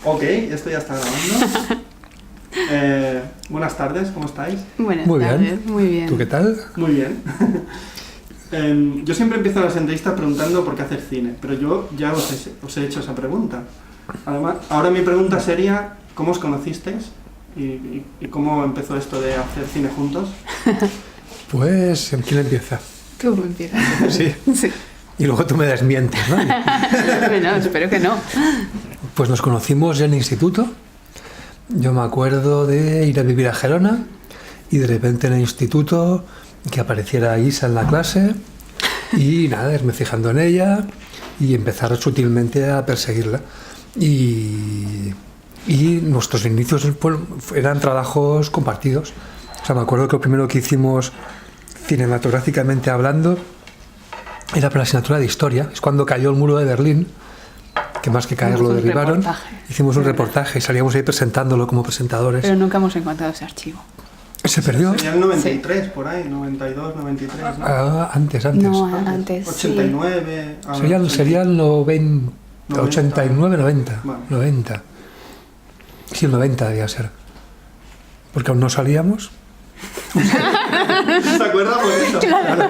Ok, esto ya está grabando. Buenas tardes, ¿cómo estáis? Buenas Muy tardes, bien. muy bien. ¿Tú qué tal? Muy bien. Yo siempre empiezo las entrevistas preguntando por qué hacer cine, pero yo ya os he hecho esa pregunta. Además, ahora mi pregunta sería, ¿cómo os conocisteis? ¿Y cómo empezó esto de hacer cine juntos? Pues, ¿quién empieza? Tú empiezas. Sí. Sí. Y luego tú me desmientes, ¿no? Bueno, espero que no. Pues nos conocimos ya en el instituto. Yo me acuerdo de ir a vivir a Gerona y de repente en el instituto que apareciera Isa en la clase y nada, irme fijando en ella y empezar sutilmente a perseguirla. Y nuestros inicios eran trabajos compartidos. O sea, me acuerdo que lo primero que hicimos cinematográficamente hablando era para la asignatura de historia. Es cuando cayó el muro de Berlín, que más que caer lo derribaron. Hicimos un reportaje y salíamos ahí presentándolo como presentadores. Pero nunca hemos encontrado ese archivo. ¿Se perdió? Sería el 93, por ahí, 92, 93, ¿no? Antes. No, antes. 89... Sí. Sería el 89, 90. Vale. 90. Sí, el 90 debía ser. Porque aún no salíamos. ¿Se acuerda por eso? Claro.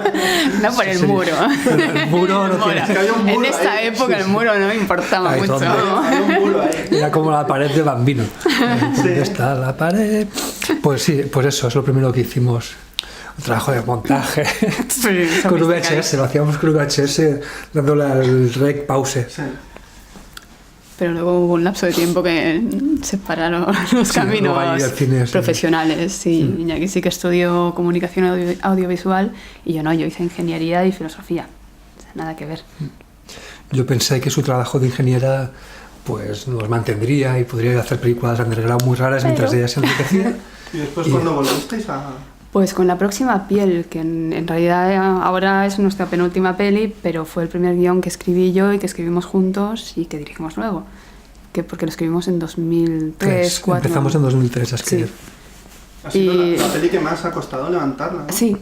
No por el Sí. muro. Pero el muro no tiene... Es que había un muro En esta ahí. época el muro no me importaba Ahí mucho. donde- Había un muro ahí. Era como la pared de Bambino. ¿Dónde Sí. está la pared? Pues sí, pues eso es lo primero que hicimos. Un trabajo de montaje Sí, con sofisticado. VHS. Lo hacíamos con VHS dándole al rec pause. Sí. Pero luego hubo un lapso de tiempo que separaron los Sí, caminos luego ahí el cine, sí. profesionales. Y Iñaki sí que estudió comunicación audiovisual y yo no, yo hice ingeniería y filosofía. O sea, nada que ver. Yo pensé que su trabajo de ingeniera pues nos mantendría y podría hacer películas underground muy raras mientras Pero- ella se enriquecía. ¿Y después Y- cuando volvisteis a...? Pues con La próxima piel, que en realidad ahora es nuestra penúltima peli, pero fue el primer guión que escribí yo y que escribimos juntos y que dirigimos luego. Porque lo escribimos en 2003, 2004. Empezamos en 2003 a escribir. Sí. Ha sido Y- la peli que más ha costado levantarla, ¿no? Sí.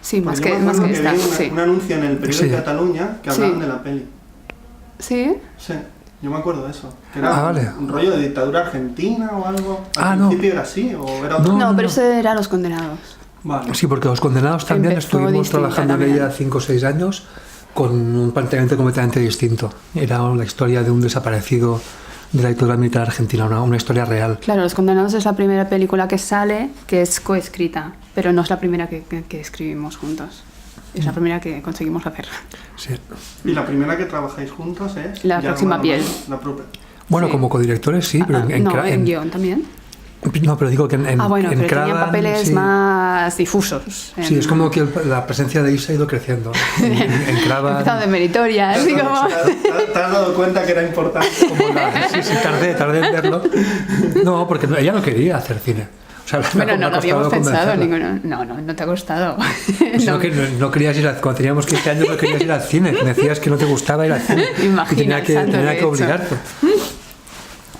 Sí, más Porque yo que, me más acuerdo que vi esta. Sí. un anuncio en el periódico Sí. de Cataluña que hablaban Sí. de la peli. ¿Sí? Sí, yo me acuerdo de eso. Que era vale. un rollo de dictadura argentina o algo. Ah, Al no. principio era así o era otro. No, no. pero ese era Los Condenados. Vale. Sí, porque Los Condenados también Empezó estuvimos distinta trabajando en también. ella 5 o 6 años con un planteamiento completamente distinto. Era la historia de un desaparecido de la dictadura militar argentina, una historia real. Claro, Los Condenados es la primera película que sale que es coescrita, pero no es la primera que escribimos juntos. Es la primera que conseguimos hacer. Sí. Y la primera que trabajáis juntos es... La próxima piel. La propia. Bueno, Sí. como codirectores sí, pero No, en guión también. no, pero digo que en Bueno, en pero tenían Cravan, papeles sí. más difusos. Sí, es como que la presencia de Isa ha ido creciendo. En Cravan, Empezado de meritoria, así como... ¿Te has dado cuenta que era importante? sí, tardé en verlo. No, porque ella no quería hacer cine. O sea, Bueno, me no ha lo habíamos costado pensado convencerla. ninguno. No te ha costado. Pues no, que no querías ir cuando teníamos 15 años no querías ir al cine. Me decías que no te gustaba ir al cine. Imagina, y tenía que, santo tenía de que hecho. obligarte.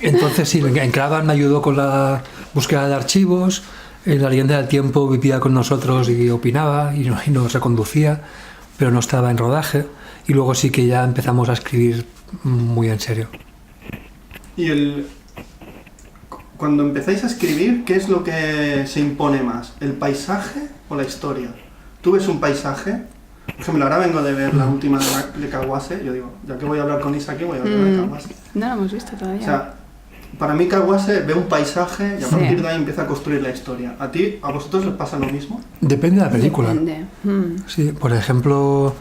Entonces sí, en Cravan me ayudó con la búsqueda de archivos. En La leyenda del tiempo vivía con nosotros y opinaba y nos reconducía, pero no estaba en rodaje. Y luego sí que ya empezamos a escribir muy en serio. Y cuando empezáis a escribir, ¿qué es lo que se impone más? ¿El paisaje o la historia? ¿Tú ves un paisaje? Por ejemplo, ahora vengo de ver la última de Kawase. Yo digo, ya que voy a hablar con Isa aquí, voy a hablar de Kawase. No lo hemos visto todavía. O sea, para mí Kawase ve un paisaje y a Sí. partir de ahí empieza a construir la historia. ¿A vosotros les pasa lo mismo? Depende de la película. Depende. Sí, por ejemplo,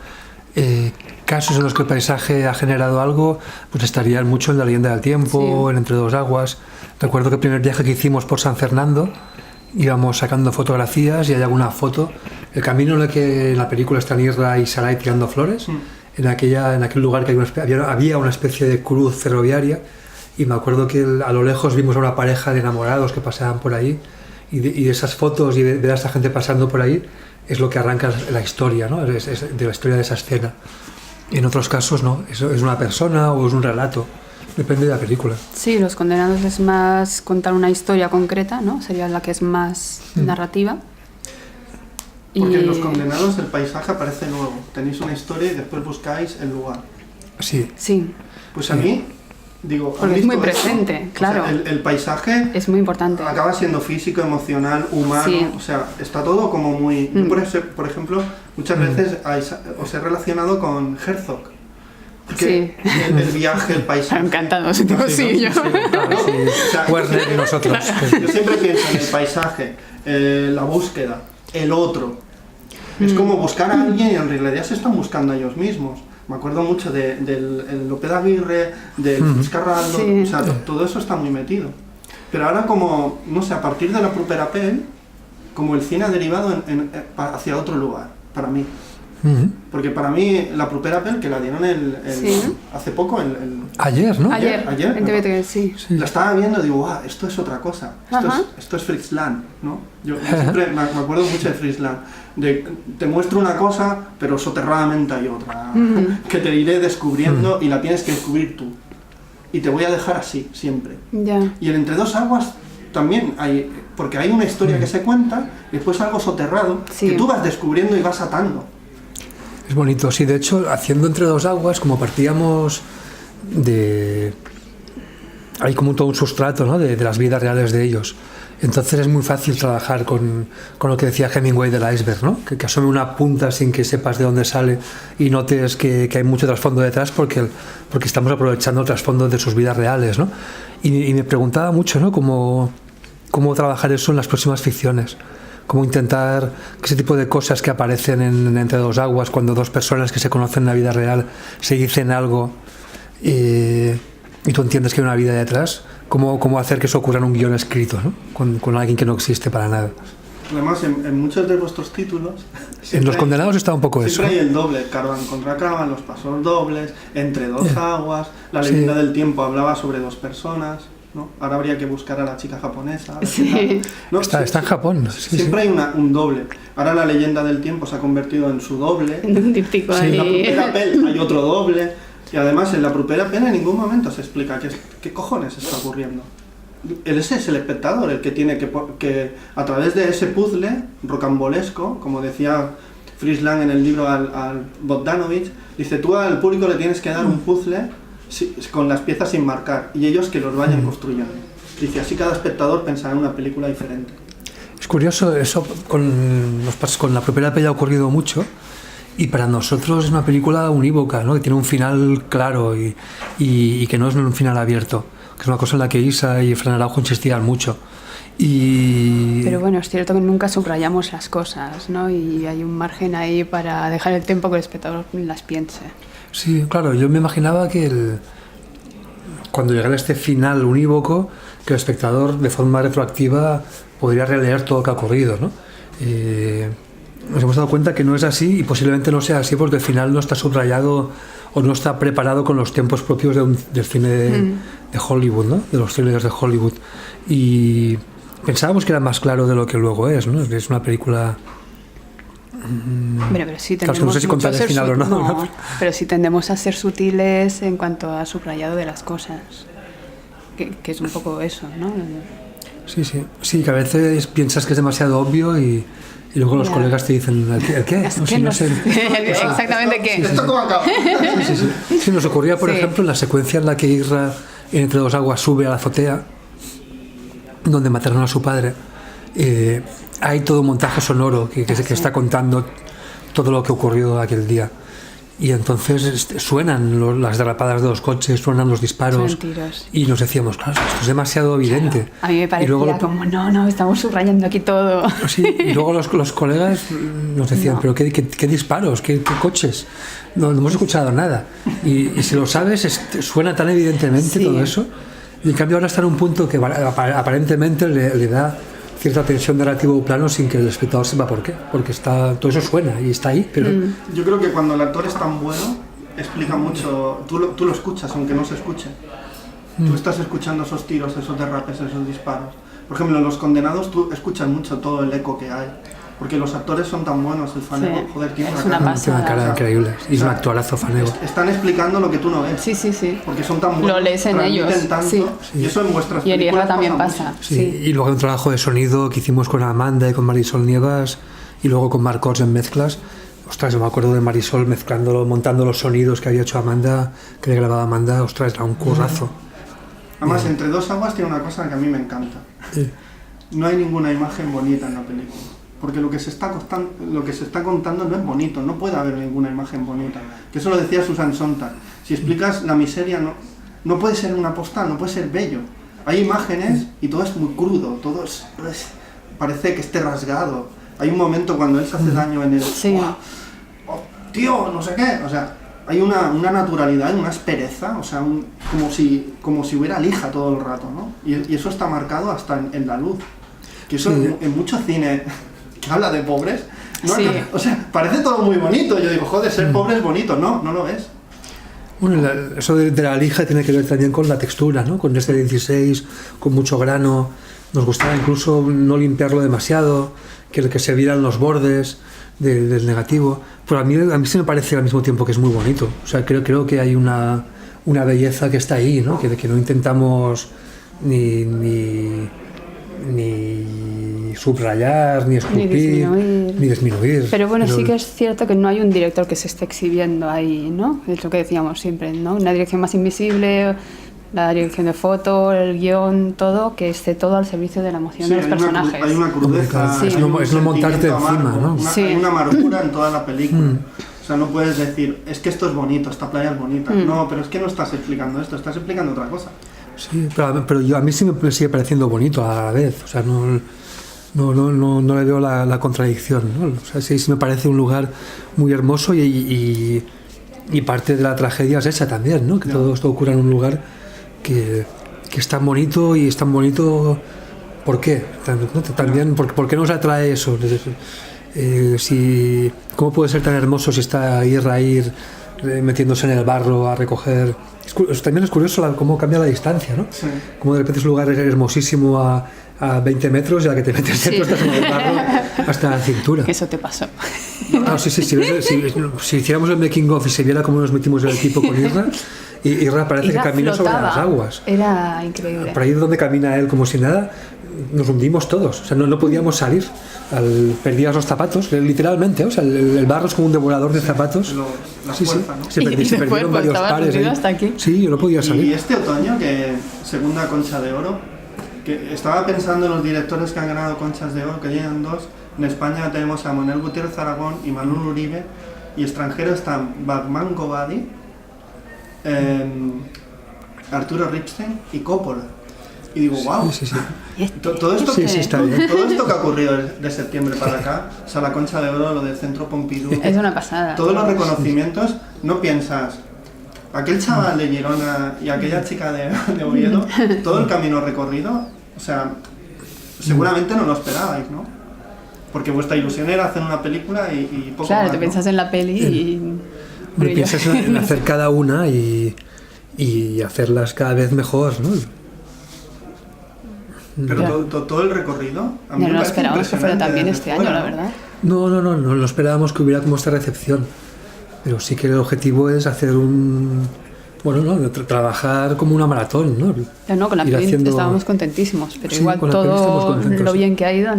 casos en los que el paisaje ha generado algo, pues estarían mucho en La leyenda del tiempo, Sí. en Entre dos aguas. Recuerdo que el primer viaje que hicimos por San Fernando, íbamos sacando fotografías y hay alguna foto. El camino en el que en la película están Isra y Sarai tirando flores, en aquel lugar que había una especie de cruz ferroviaria, y me acuerdo que a lo lejos vimos a una pareja de enamorados que pasaban por ahí, y de esas fotos y de ver a esa gente pasando por ahí es lo que arranca la historia, ¿no? Es de la historia de esa escena. Y en otros casos no, es una persona o es un relato, depende de la película. Sí, Los Condenados es más contar una historia concreta, ¿no? Sería la que es más narrativa. Porque en Los Condenados el paisaje aparece luego. Tenéis una historia y después buscáis el lugar. Sí, Sí. Pues a mí Digo, ¿han Porque es muy visto esto? presente, claro. O sea, el paisaje Es muy importante. acaba siendo físico, emocional, humano, Sí. o sea, está todo como muy... Yo, por ejemplo, muchas veces os he relacionado con Herzog. Porque el viaje, el paisaje... Me ha encantado, sí, yo. Claro, sí. O sea, Werner y nosotros. yo siempre pienso en el paisaje, la búsqueda, el otro. Es como buscar a alguien y en realidad se están buscando a ellos mismos. Me acuerdo mucho del Lope de Aguirre, del Fitzcarraldo, Sí. o sea, todo eso está muy metido. Pero ahora como, no sé, a partir de la propia Pel, como el cine ha derivado hacia otro lugar, para mí. Porque para mí la propia Pel, que la dieron Sí. hace poco, Ayer, ¿no? Ayer, Ayer, en ¿no? TV3, sí. la estaba viendo y digo, guau, esto es otra cosa, Ajá. esto es Fritz Lang, ¿no? Yo siempre me acuerdo mucho de Fritz Lang, te muestro una cosa, pero soterradamente hay otra, que te iré descubriendo y la tienes que descubrir tú. Y te voy a dejar así, siempre. Ya. Y el Entre dos aguas también hay, porque hay una historia que se cuenta y después algo soterrado Sí. que tú vas descubriendo y vas atando. Es bonito, sí. De hecho, haciendo Entre dos aguas, como partíamos de... Hay como todo un sustrato, ¿no? de las vidas reales de ellos. Entonces es muy fácil trabajar con lo que decía Hemingway del iceberg, ¿no? Que asome una punta sin que sepas de dónde sale y notes que hay mucho trasfondo detrás porque estamos aprovechando el trasfondo de sus vidas reales, ¿no? Y me preguntaba mucho, ¿no? Cómo trabajar eso en las próximas ficciones. Cómo intentar que ese tipo de cosas que aparecen en Entre dos aguas, cuando dos personas que se conocen en la vida real se dicen algo y tú entiendes que hay una vida detrás, cómo hacer que eso ocurra en un guión escrito, ¿no? con alguien que no existe para nada. Además, en muchos de vuestros títulos... En Los Condenados está un poco eso. Siempre hay el doble, Caravan contra Caravan, Los Pasos Dobles, Entre dos aguas, La leyenda del tiempo hablaba sobre dos personas, ¿no? Ahora habría que buscar a la chica japonesa. A ver Sí. qué tal. No, Está en Japón. Sí, siempre hay un doble. Ahora La leyenda del tiempo se ha convertido en su doble. Un díptico Sí. En la ahí. propia Pel hay otro doble. Y además en la propia Pel en ningún momento se explica qué cojones está ocurriendo. Ese es el espectador el que tiene que a través de ese puzzle rocambolesco, como decía Fritz Lang en el libro al Bogdanovich, dice, tú al público le tienes que dar un puzzle con las piezas sin marcar y ellos que los vayan construyendo. Dice, así cada espectador pensará en una película diferente. Es curioso, eso con la propia Pel ha ocurrido mucho. Y para nosotros es una película unívoca, ¿no? Que tiene un final claro y que no es un final abierto, que es una cosa en la que Isa y Fran Araujo insistían mucho. Pero bueno, es cierto que nunca subrayamos las cosas, ¿no? Y hay un margen ahí para dejar el tiempo que el espectador las piense. Sí, claro, yo me imaginaba que cuando llegara a este final unívoco, que el espectador de forma retroactiva podría releer todo lo que ha ocurrido, ¿no? Nos hemos dado cuenta que no es así y posiblemente no sea así porque el final no está subrayado o no está preparado con los tiempos propios del cine de Hollywood, ¿no? De los thrillers de Hollywood. Y pensábamos que era más claro de lo que luego es, ¿no? Es una película... Pero sí Claro, tendemos no sé si mucho contar a el ser final o no. no, pero sí tendemos a ser sutiles en cuanto a subrayado de las cosas. Que es un poco eso, ¿no? Sí, sí. Sí, que a veces piensas que es demasiado obvio y luego los Ya. colegas te dicen, ¿el qué? Es No, que sí, no no sé. exactamente qué. ¿Esto cómo acaba? Sí, sí. Sí, nos ocurría, por Sí. ejemplo, en la secuencia en la que Isra, en Entre dos aguas, sube a la azotea, donde mataron a su padre. Hay todo un montaje sonoro que está contando todo lo que ocurrió aquel día. Y entonces suenan las derrapadas de los coches, suenan los disparos. Suenan tiros. Y nos decíamos, claro, esto es demasiado evidente. A mí me Y parecía luego como, no, estamos subrayando aquí todo. Sí, y luego los colegas nos decían, No. pero ¿qué disparos? ¿Qué coches? No hemos escuchado nada. Y si lo sabes, suena tan evidentemente Sí. todo eso. Y en cambio ahora está en un punto que aparentemente le da cierta tensión narrativa o plano sin que el espectador sepa por qué. Porque todo eso suena y está ahí, pero... Yo creo que cuando el actor es tan bueno, explica mucho, tú lo escuchas aunque no se escuche. Tú estás escuchando esos tiros, esos derrapes, esos disparos. Por ejemplo, en Los Condenados tú escuchas mucho todo el eco que hay. Porque los actores son tan buenos, el Fanego, Sí, joder, tiene es una una cara. Tiene una cara increíble. Y es un actorazo Fanego. Están explicando lo que tú no ves. Sí. Porque son tan buenos. Lo lees en transmiten ellos, tanto, sí. Y eso en vuestras Y en películas Irra también pasa pasa. mucho. Sí, Sí. y luego hay un trabajo de sonido que hicimos con Amanda y con Marisol Nievas y luego con Marcos en mezclas. Ostras, yo me acuerdo de Marisol montando los sonidos que había hecho Amanda, que le grababa Amanda. Ostras, era un currazo. Además, Entre dos aguas tiene una cosa que a mí me encanta. No hay ninguna imagen bonita en la película. Porque lo que se está contando no es bonito, no puede haber ninguna imagen bonita. Que eso lo decía Susan Sontag. Si explicas la miseria, no puede ser una postal, no puede ser bello. Hay imágenes y todo es muy crudo, parece que esté rasgado. Hay un momento cuando él se hace daño en el... Sí. ¡Oh, tío! No sé qué. O sea, hay una naturalidad, una aspereza, o sea, como si hubiera lija todo el rato, ¿no? Y eso está marcado hasta en la luz. Que eso en mucho cine que habla de pobres, ¿no? Sí. O sea, parece todo muy bonito. Yo digo, joder, ser pobre es bonito. No lo es. Bueno, eso de la lija tiene que ver también con la textura, ¿no? Con este 16, con mucho grano. Nos gustaba incluso no limpiarlo demasiado, que se vieran los bordes del negativo. Pero a mí sí me parece al mismo tiempo que es muy bonito. O sea, creo que hay una belleza que está ahí, ¿no? Que no intentamos ni subrayar, ni esculpir, ni disminuir. Pero bueno, sí que es cierto que no hay un director que se esté exhibiendo ahí, ¿no? Es lo que decíamos siempre, ¿no? Una dirección más invisible, la dirección de foto, el guión, todo, que esté todo al servicio de la emoción de los personajes. Hay una crudeza, sí. Es no montarte encima, ¿no? Hay una amargura en toda la película. O sea, no puedes decir, es que esto es bonito, esta playa es bonita. No, pero es que no estás explicando esto, estás explicando otra cosa. Sí, pero a mí sí me sigue pareciendo bonito a la vez. O sea, no le veo la contradicción, ¿no? O sea, sí me parece un lugar muy hermoso y parte de la tragedia es esa también, ¿no? Que todo esto ocurra en un lugar que es tan bonito y es tan bonito. ¿Por qué? También, ¿por qué nos atrae eso? ¿Cómo puede ser tan hermoso si está ir metiéndose en el barro a recoger? También es curioso cómo cambia la distancia, ¿no? Sí. Como de repente es un lugar hermosísimo a 20 metros y a la que te metes dentro estás en el barro hasta la cintura. Eso te pasó. No, sí, si hiciéramos el making of y se viera cómo nos metimos el equipo con Irra, Irra parece que camina sobre las aguas. Era increíble. Por ahí donde camina él como si nada, nos hundimos todos. O sea, no podíamos salir. Perdías los zapatos, literalmente. O sea, el barro es como un devorador de zapatos. La fuerza, ¿no? Se perdieron varios pares. Hasta aquí. Sí, yo no podía salir. Y este otoño, que segunda Concha de Oro, que estaba pensando en los directores que han ganado Conchas de Oro, que llegan dos. En España tenemos a Manuel Gutiérrez Aragón y Manuel Uribe, y extranjeros están Batman Gobadi, Arturo Ripstein y Coppola. Y digo, wow, sí. Todo esto está bien. Todo esto que ha ocurrido de septiembre para acá, o sea, la Concha de Oro, lo del Centro Pompidou, es una pasada. Todos los reconocimientos, no piensas, aquel chaval de Girona y aquella chica de Oviedo, todo el camino recorrido, o sea, seguramente no lo esperabais, ¿no? Porque vuestra ilusión era hacer una película y poco claro, más, te piensas en la peli y... piensas en hacer cada una y hacerlas cada vez mejor, ¿no? Pero todo el recorrido... A mí no esperábamos que fuera también este año, la verdad. No esperábamos que hubiera como esta recepción. Pero sí que el objetivo es hacer trabajar como una maratón, ¿no? No, con la peli estábamos contentísimos, pero sí, igual todo lo bien que ha ido,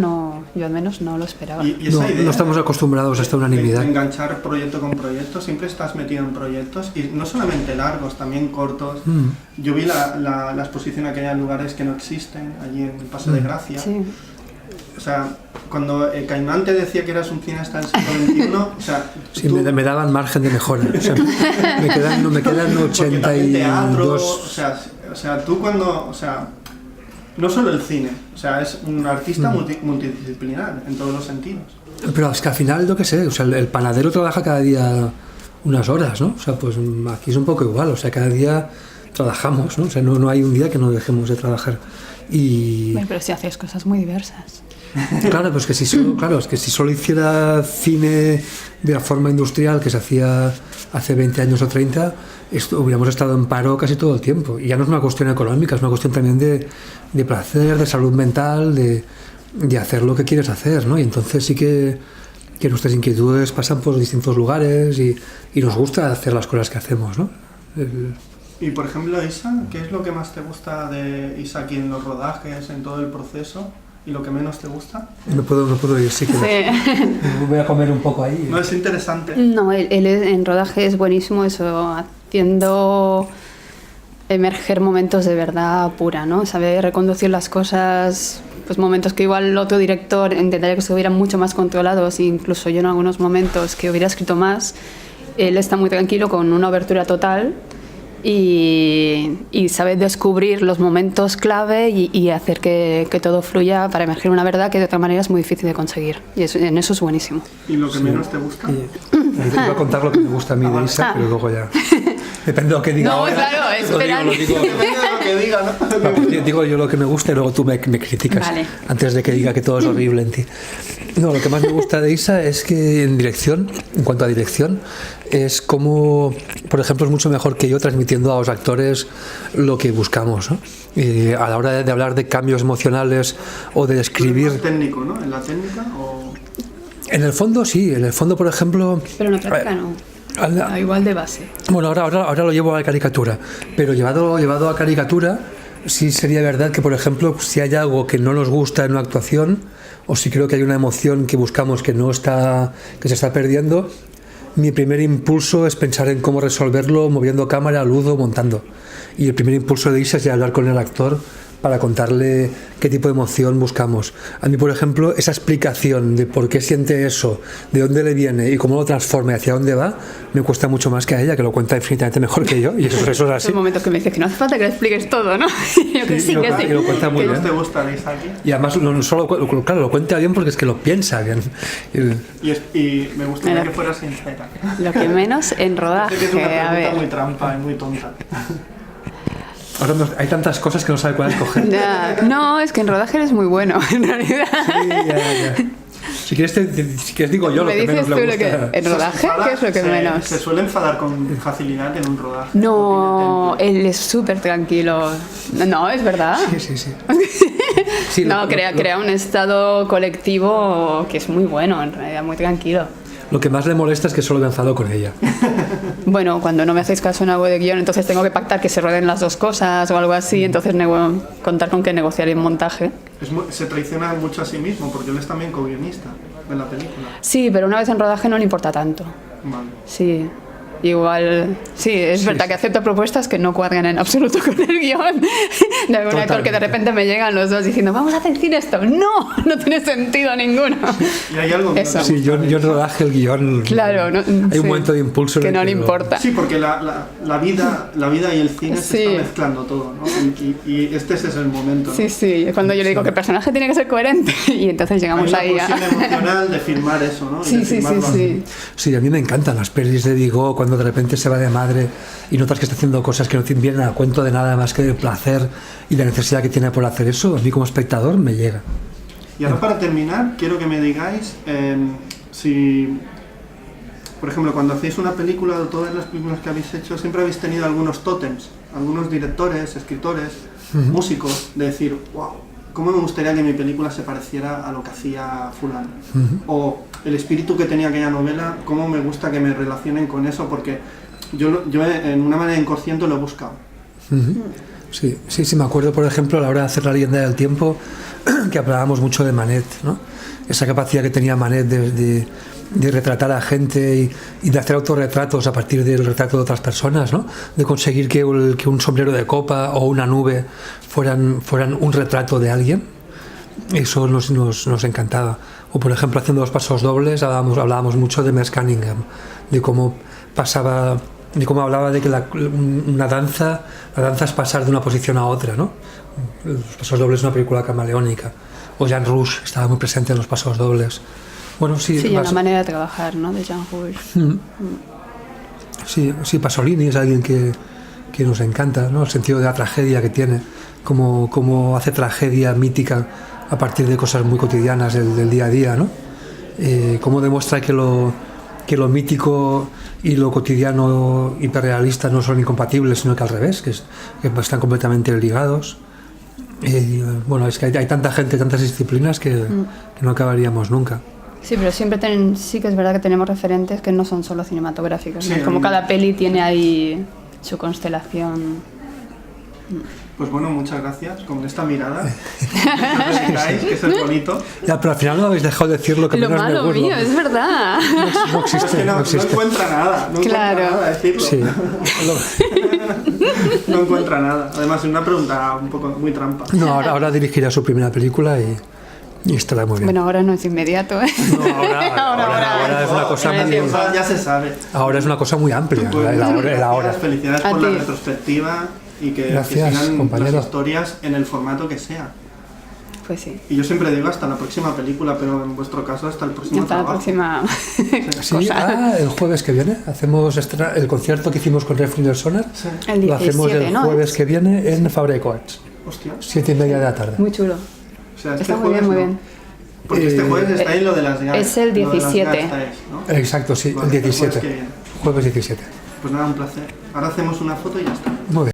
yo al menos no lo esperaba. ¿Y esa idea no estamos acostumbrados a esta unanimidad. De enganchar proyecto con proyecto, siempre estás metido en proyectos, y no solamente largos, también cortos. Yo vi la exposición aquella en lugares que no existen, allí en el Paso de Gracia. Sí. O sea, cuando Caimán te decía que eras un cineasta del siglo XXI, o sea... Sí, me daban margen de mejora. O sea, me quedan 82... Teatro, o sea, tú cuando... O sea, no solo el cine, o sea, es un artista multidisciplinar en todos los sentidos. Pero es que al final, yo qué sé, o sea, el panadero trabaja cada día unas horas, ¿no? O sea, pues aquí es un poco igual, o sea, cada día trabajamos, ¿no? O sea, no hay un día que no dejemos de trabajar. Bueno, pero si haces cosas muy diversas. Claro, pues es que si solo hiciera cine de la forma industrial que se hacía hace 20 años o 30, hubiéramos estado en paro casi todo el tiempo. Y ya no es una cuestión económica, es una cuestión también de placer, de salud mental, de hacer lo que quieres hacer, ¿no? Y entonces sí que nuestras inquietudes pasan por distintos lugares y nos gusta hacer las cosas que hacemos, ¿no? Y por ejemplo, Isa, ¿qué es lo que más te gusta de Isa aquí en los rodajes, en todo el proceso? ¿Y lo que menos te gusta? No puedo ir, sí que voy a comer un poco ahí. No, es interesante. No, él en rodaje es buenísimo eso, haciendo emerger momentos de verdad pura, ¿no? Saber reconducir las cosas, pues momentos que igual el otro director intentaría que estuvieran mucho más controlados, incluso yo en algunos momentos que hubiera escrito más. Él está muy tranquilo con una abertura total y sabe descubrir los momentos clave y hacer que todo fluya para emerger una verdad que de otra manera es muy difícil de conseguir. Y en eso es buenísimo. ¿Y lo que menos te gusta? Te iba a contar lo que me gusta a mí de Isa, pero luego ya... Depende de lo que diga No, ahora. claro, espera. Depende de lo que diga, ¿no? Pues digo yo lo que me gusta y luego tú me criticas. Vale. Antes de que diga que todo es horrible en ti. No, lo que más me gusta de Isa es que en cuanto a dirección, es como, por ejemplo, es mucho mejor que yo transmitiendo a los actores lo que buscamos, ¿no? A la hora de hablar de cambios emocionales o de describir... Es técnico, ¿no? ¿En la técnica o...? En el fondo sí, en el fondo, por ejemplo... Pero en la práctica no. Igual de base. Bueno, ahora lo llevo a la caricatura, pero llevado a caricatura, sí sería verdad que, por ejemplo, si hay algo que no nos gusta en una actuación, o si creo que hay una emoción que buscamos que se está perdiendo, mi primer impulso es pensar en cómo resolverlo moviendo cámara, luz o montando. Y el primer impulso de Isa es ya hablar con el actor para contarle qué tipo de emoción buscamos. A mí, por ejemplo, esa explicación de por qué siente eso, de dónde le viene y cómo lo transforma y hacia dónde va, me cuesta mucho más que a ella, que lo cuenta infinitamente mejor que yo, y eso es así. Hay momentos que me dices que no hace falta que le expliques todo, ¿no? Yo que sí, que sí. Y lo cuenta muy ¿Qué bien. te gusta de Isaki? Y además, no solo, claro, lo cuenta bien porque es que lo piensa bien. Y me gustaría que fuera sincera. Lo que menos en rodaje, Sé que es una a pregunta ver. muy trampa y muy tonta. Ahora hay tantas cosas que no sabe cuál escoger. Ya, no, es que en rodaje eres muy bueno, en realidad. Sí, ya. Si quieres digo yo lo Me que dices menos tú le lo gusta. que... ¿En rodaje? ¿Qué es lo que menos? Se suele enfadar con facilidad en un rodaje. No, él es súper tranquilo. No, es verdad. Sí. Sí, No, crea un estado colectivo que es muy bueno, en realidad, muy tranquilo. Lo que más le molesta es que solo me enfado con ella. Bueno, cuando no me hacéis caso en algo de guión, entonces tengo que pactar que se rueden las dos cosas o algo así, entonces contar con que negociaré el montaje. Se traiciona mucho a sí mismo porque él es también co-guionista de la película. Sí, pero una vez en rodaje no le importa tanto. Vale. Sí, igual, sí, es verdad que acepto propuestas que no cuadran en absoluto con el guión de algún actor que de repente me llegan los dos diciendo vamos a decir esto. No tiene sentido ninguno. ¿Y hay algo que Eso. no te Sí, yo en rodaje el guión... Claro, no, Hay sí, un momento de impulso en que el no que le lo- importa. Sí, porque la vida y el cine se Sí. están mezclando todo, ¿no? Y este es el momento, ¿no? Sí, es cuando yo le digo que el personaje tiene que ser coherente y entonces llegamos Hay ahí una a... pulsión emocional de filmar eso, ¿no? Y Sí, de filmarlo así. Sí, a mí me encantan las pelis de Vigo cuando de repente se va de madre y notas que está haciendo cosas que no te vienen a cuento de nada más que del placer y la necesidad que tiene por hacer eso. A mí como espectador me llega. Y ahora para terminar, quiero que me digáis si, por ejemplo, cuando hacéis una película, de todas las películas que habéis hecho, siempre habéis tenido algunos tótems, algunos directores, escritores, músicos, de decir, wow, ¿cómo me gustaría que mi película se pareciera a lo que hacía fulano? O el espíritu que tenía aquella novela, ¿cómo me gusta que me relacionen con eso? Porque yo en una manera inconsciente lo he buscado. Sí, me acuerdo, por ejemplo, a la hora de hacer La leyenda del tiempo, que hablábamos mucho de Manet, ¿no? Esa capacidad que tenía Manet de retratar a gente y de hacer autorretratos a partir del retrato de otras personas, ¿no? De conseguir que un sombrero de copa o una nube fueran un retrato de alguien. Eso nos encantaba. O, por ejemplo, haciendo los pasos dobles, hablábamos mucho de Merce Cunningham, de cómo hablaba de que la danza es pasar de una posición a otra, ¿no? Los pasos dobles es una película camaleónica. O Jean Rouge estaba muy presente en los pasos dobles. Bueno, sí, Sí, la manera de trabajar, ¿no? De Jean Rouge. Sí, Pasolini es alguien que nos encanta, ¿no? El sentido de la tragedia que tiene, cómo hace tragedia mítica a partir de cosas muy cotidianas del día a día, ¿no? Cómo demuestra que lo mítico y lo cotidiano hiperrealista no son incompatibles, sino que al revés, que están completamente ligados. Bueno, es que hay tanta gente, tantas disciplinas que no acabaríamos nunca. Sí, pero siempre sí que es verdad que tenemos referentes que no son solo cinematográficos, ¿no? Sí, Como cada peli tiene ahí su constelación. Pues bueno, muchas gracias. Con esta mirada, que dedicáis, que eso es bonito. Ya, pero al final no habéis dejado de decir lo que Lo menos me malo gusta. mío, es verdad. No Es que existe, no no existe. encuentra nada, no Claro. encuentra nada decirlo. Sí. No encuentra nada. Además, es una pregunta un poco muy trampa. No, ahora dirigirá su primera película y estará muy bien. Bueno, ahora no es inmediato, ¿eh? No, ahora es una cosa Ahora muy, es tiempo. Ya se sabe. ahora es una cosa muy amplia, Pues el ahora. gracias, felicidades A por la ti. retrospectiva y que Gracias, sigan compañero. las historias en el formato que sea. Pues sí. Y yo siempre digo hasta la próxima película, pero en vuestro caso hasta el próximo Hasta la trabajo. próxima Sí, cosa. el jueves que viene hacemos el concierto que hicimos con Refri del Sonar. Sí. El Lo hacemos 17, el ¿no? jueves que viene en Fabra de Coats, Hostia. 7:30 de la tarde. Muy chulo. O sea, este Está muy bien, jueves muy no. bien. Porque este jueves está ahí lo de las galas. es el 17. ¿no? Exacto, sí, Vale, el 17. jueves que viene. Jueves 17. Pues nada, un placer. Ahora hacemos una foto y ya está. Muy bien.